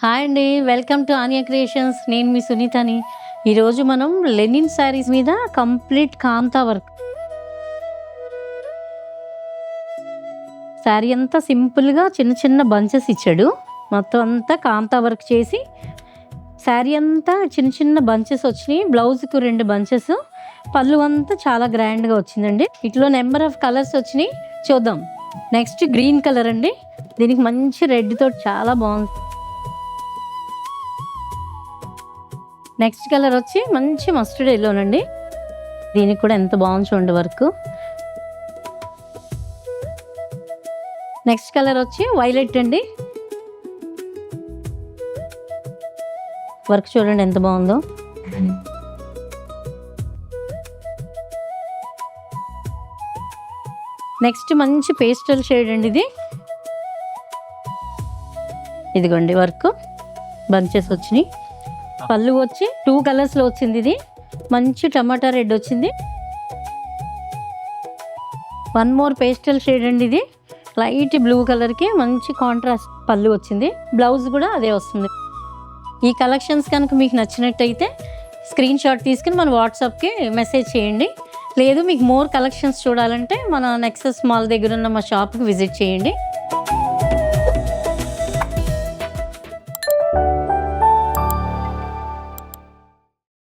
Hi అండి. Welcome to Aaniya creations. నేను మీ సునీతని. ఈరోజు మనం లెనిన్ శారీస్ మీద కంప్లీట్ కాంతా వర్క్. శారీ అంతా సింపుల్గా చిన్న చిన్న బంచెస్ ఇచ్చాడు. మొత్తం అంతా కాంతా వర్క్ చేసి శారీ అంతా చిన్న చిన్న బంచెస్ వచ్చినాయి. బ్లౌజ్కు 2 బంచెస్, పళ్ళు అంతా చాలా గ్రాండ్గా వచ్చిందండి. ఇట్లో నెంబర్ ఆఫ్ కలర్స్ వచ్చినాయి, చూద్దాం. నెక్స్ట్ గ్రీన్ కలర్ అండి. దీనికి మంచి రెడ్ తోటి చాలా బాగుంది. నెక్స్ట్ కలర్ వచ్చి మంచి మస్టర్డ్ ఎల్లోనండి. దీనికి కూడా ఎంత బాగుంది చూడండి వర్క్. నెక్స్ట్ కలర్ వచ్చి వైలెట్ అండి. వర్క్ చూడండి ఎంత బాగుందో. నెక్స్ట్ మంచి పేస్టల్ షేడ్ అండి ఇది. ఇదిగోండి వర్క్, బంచెస్ వచ్చినాయి. పళ్ళు వచ్చి 2 కలర్స్లో వచ్చింది. ఇది మంచి టమాటా రెడ్ వచ్చింది. 1 మోర్ పేస్టల్ షేడ్ అండి. ఇది లైట్ బ్లూ కలర్కి మంచి కాంట్రాస్ట్ పళ్ళు వచ్చింది. బ్లౌజ్ కూడా అదే వస్తుంది. ఈ కలెక్షన్స్ కనుక మీకు నచ్చినట్టయితే స్క్రీన్ షాట్ తీసుకుని మన వాట్సాప్కి మెసేజ్ చేయండి. లేదు మీకు మోర్ కలెక్షన్స్ చూడాలంటే మన నెక్సస్ మాల్ దగ్గర ఉన్న మా షాప్కి విజిట్ చేయండి.